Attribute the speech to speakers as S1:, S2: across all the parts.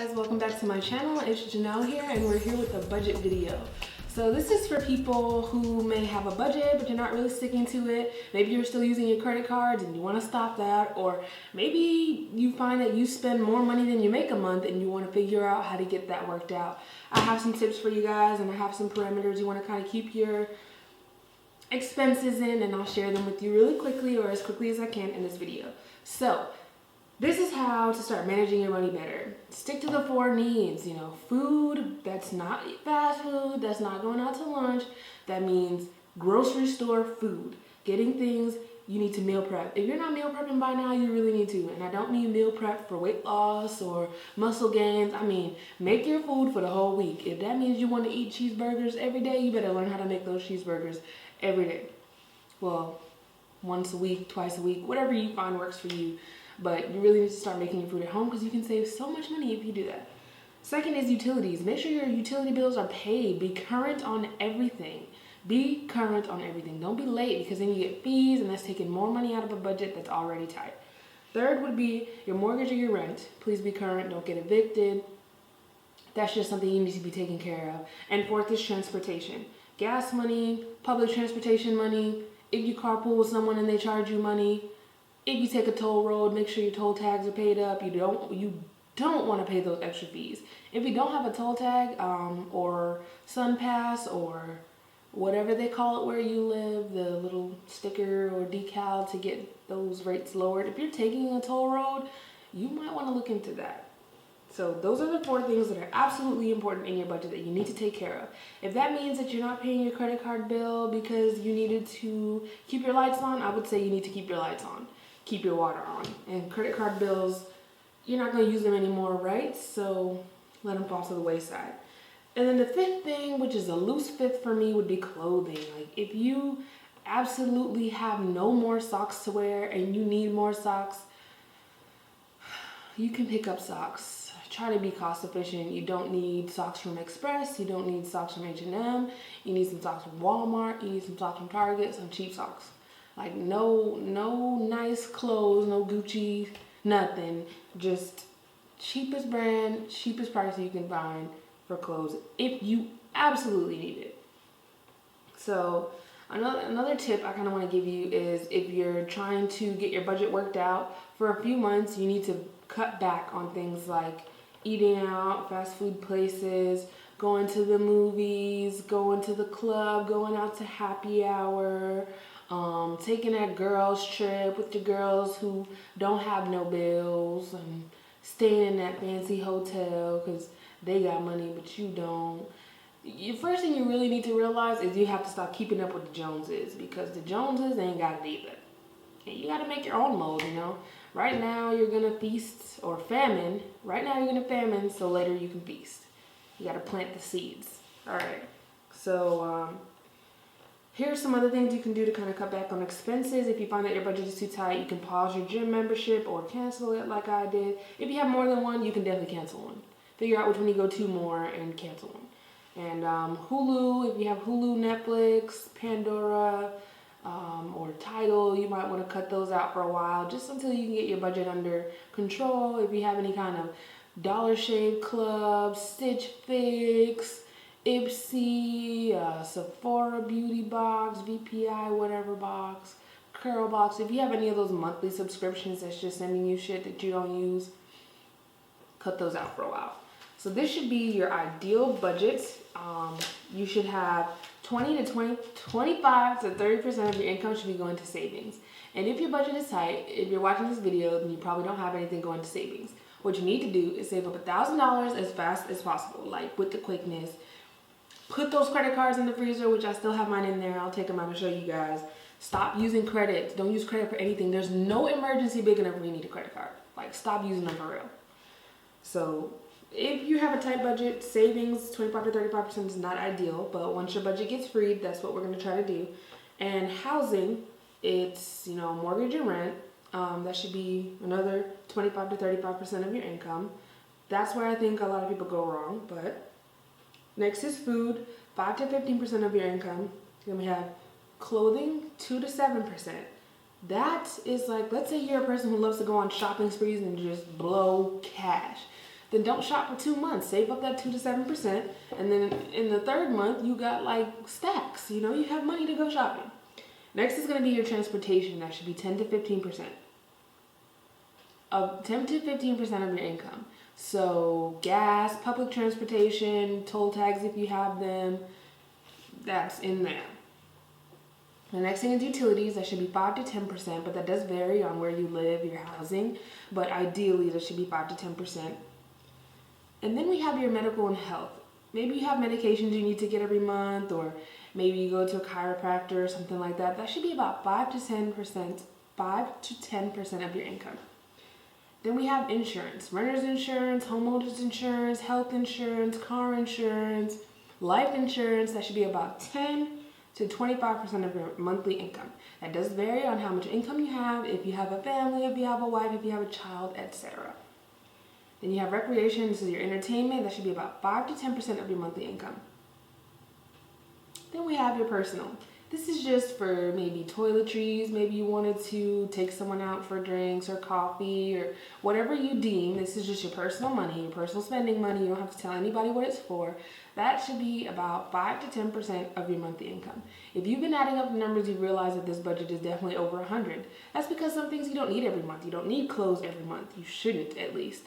S1: Guys, welcome back to my channel. It's Janelle here and we're here with a budget video. So this is for people who may have a budget but you're not really sticking to it. Maybe you're still using your credit cards and you want to stop that, or maybe you find that you spend more money than you make a month and you want to figure out how to get that worked out. I have some tips for you guys and I have some parameters you want to kind of keep your expenses in, and I'll share them with you really quickly, or as quickly as I can in this video. So this is how to start managing your money better. Stick to the 4 needs, food that's not fast food, that's not going out to lunch. That means grocery store food, getting things you need to meal prep. If you're not meal prepping by now, you really need to. And I don't mean meal prep for weight loss or muscle gains. I mean, make your food for the whole week. If that means you want to eat cheeseburgers every day, you better learn how to make those cheeseburgers every day. Well, once a week, twice a week, whatever you find works for you. But you really need to start making your food at home because you can save so much money if you do that. Second is utilities. Make sure your utility bills are paid. Be current on everything. Be current on everything. Don't be late, because then you get fees and that's taking more money out of a budget that's already tight. Third would be your mortgage or your rent. Please be current. Don't get evicted. That's just something you need to be taken care of. And fourth is transportation. Gas money, public transportation money. If you carpool with someone and they charge you money. If you take a toll road, make sure your toll tags are paid up. You don't want to pay those extra fees. If you don't have a toll tag or Sun Pass or whatever they call it where you live, the little sticker or decal to get those rates lowered, if you're taking a toll road, you might want to look into that. So those are the 4 things that are absolutely important in your budget that you need to take care of. If that means that you're not paying your credit card bill because you needed to keep your lights on, I would say you need to keep your lights on. Keep your water on. And credit card bills, you're not going to use them anymore, right? So let them fall to the wayside. And then the 5th thing, which is a loose 5th for me, would be clothing. Like, if you absolutely have no more socks to wear and you need more socks, you can pick up socks. Try to be cost efficient. You don't need socks from Express. You don't need socks from H&M. You need some socks from Walmart. You need some socks from Target. Some cheap socks. Like no nice clothes, no Gucci, nothing. Just cheapest brand, cheapest price you can find for clothes if you absolutely need it. So another tip I kind of want to give you is, if you're trying to get your budget worked out for a few months, you need to cut back on things like eating out, fast food places, going to the movies, going to the club, going out to happy hour, taking that girls trip with the girls who don't have no bills, and staying in that fancy hotel because they got money but you don't. The first thing you really need to realize is you have to stop keeping up with the Joneses, because the Joneses ain't got it either. And you got to make your own mold, Right now you're going to feast or famine. Right now you're going to famine so later you can feast. You got to plant the seeds. All right. So here's some other things you can do to kind of cut back on expenses. If you find that your budget is too tight, you can pause your gym membership or cancel it like I did. If you have more than one, you can definitely cancel one. Figure out which one you go to more and cancel one. And Hulu, if you have Hulu, Netflix, Pandora, or Tidal, you might want to cut those out for a while, just until you can get your budget under control. If you have any kind of Dollar Shave Club, Stitch Fix, Ipsy, Sephora Beauty Box, VPI whatever box, Curl Box, if you have any of those monthly subscriptions that's just sending you shit that you don't use, cut those out for a while. So this should be your ideal budget. You should have 25 to 30% of your income should be going to savings. And if your budget is tight, if you're watching this video, then you probably don't have anything going to savings. What you need to do is save up $1,000 as fast as possible, like with the quickness. Put those credit cards in the freezer, which I still have mine in there. I'll take them out and show you guys. Stop using credit. Don't use credit for anything. There's no emergency big enough where you need a credit card. Like, stop using them for real. So if you have a tight budget, savings 25 to 35% is not ideal, but once your budget gets freed, that's what we're going to try to do. And housing, it's, mortgage and rent. That should be another 25 to 35% of your income. That's where I think a lot of people go wrong. But next is food, 5 to 15% of your income. Then we have clothing, 2 to 7%. That is like, let's say you're a person who loves to go on shopping sprees and just blow cash. then don't shop for 2 months. Save up that 2 to 7%. And then in the third month, you got like stacks. You know, you have money to go shopping. Next is going to be your transportation. That should be 10 to 15%. 10 to 15% of your income. So gas, public transportation, toll tags if you have them, that's in there. The next thing is utilities. That should be 5 to 10%, but that does vary on where you live, your housing. But ideally, that should be 5 to 10%. And then we have your medical and health. Maybe you have medications you need to get every month, or maybe you go to a chiropractor or something like that. That should be about 5 to 10% of your income. Then we have insurance, renter's insurance, homeowner's insurance, health insurance, car insurance, life insurance. That should be about 10 to 25% of your monthly income. That does vary on how much income you have, if you have a family, if you have a wife, if you have a child, etc. Then you have recreation. This is your entertainment. That should be about 5 to 10% of your monthly income. Then we have your personal. This is just for maybe toiletries. Maybe you wanted to take someone out for drinks or coffee or whatever you deem. This is just your personal money, your personal spending money. You don't have to tell anybody what it's for. That should be about 5 to 10% of your monthly income. If you've been adding up the numbers, you realize that this budget is definitely over 100. That's because some things you don't need every month. You don't need clothes every month. You shouldn't, at least.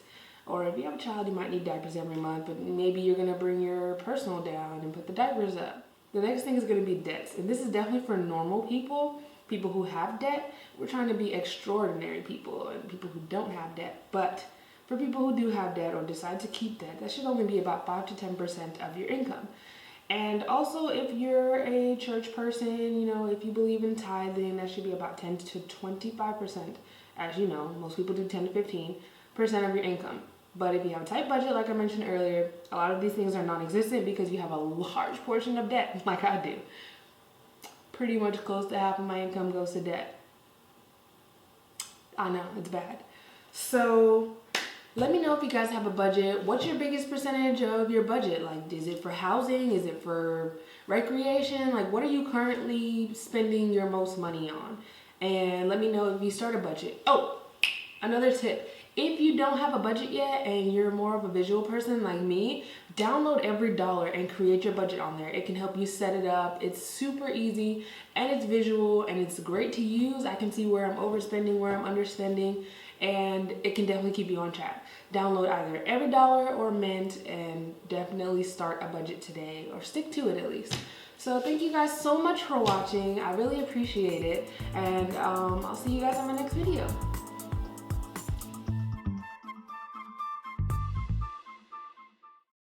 S1: Or if you have a child, you might need diapers every month, but maybe you're going to bring your personal down and put the diapers up. The next thing is going to be debts. And this is definitely for normal people, people who have debt. We're trying to be extraordinary people and people who don't have debt. But for people who do have debt or decide to keep debt, that should only be about 5 to 10% of your income. And also, if you're a church person, you know, if you believe in tithing, that should be about 10 to 25%. As you know, most people do 10 to 15% of your income. But if you have a tight budget, like I mentioned earlier, a lot of these things are non-existent because you have a large portion of debt, like I do. Pretty much close to half of my income goes to debt. I know, it's bad. So let me know if you guys have a budget. What's your biggest percentage of your budget? Like, is it for housing? Is it for recreation? Like, what are you currently spending your most money on? And let me know if you start a budget. Oh, another tip. If you don't have a budget yet and you're more of a visual person like me, download Every Dollar and create your budget on there. It can help you set it up. It's super easy and it's visual and it's great to use. I can see where I'm overspending, where I'm underspending, and it can definitely keep you on track. Download either Every Dollar or Mint and definitely start a budget today, or stick to it at least. So thank you guys so much for watching. I really appreciate it, and I'll see you guys on my next video.